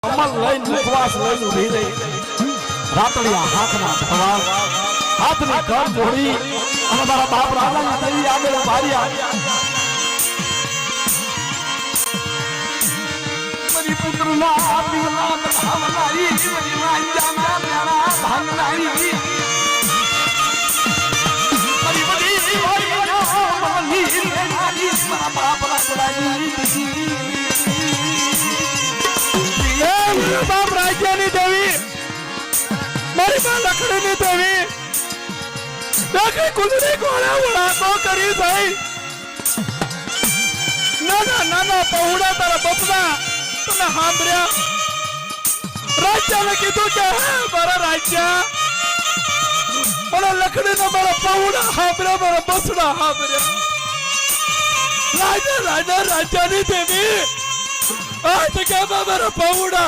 કમલ લઈને મુખવાસ લઈને ઊભી રહી રાતડિયા હાથના ભગવાન હાથની કર જોડી અને મારા બાપ રાજાની દેવી આગળ ભાર્યા મારી પુત્રના પીલા ભાવનારી મારી વાંજાના પ્યારા ભાવનારી મારી બધી મારા બાપ રાજાની બાપ રાજ્યની દેવી મારી માં લખડીની દેવી લખડી કુંદરી કોળા વળા તો કરી થઈ નાના નાના પહોળા તારા બપના તને સાંભળ્યા રાજ્યને કીધું કે હે મારા રાજ્ય મારા લખડીનો મારા પહોળા સાંભળ્યા મારા બસડા સાંભળ્યા રાજા રાજા રાજ્યની દેવી આ જગ્યામાં મારા પહોળા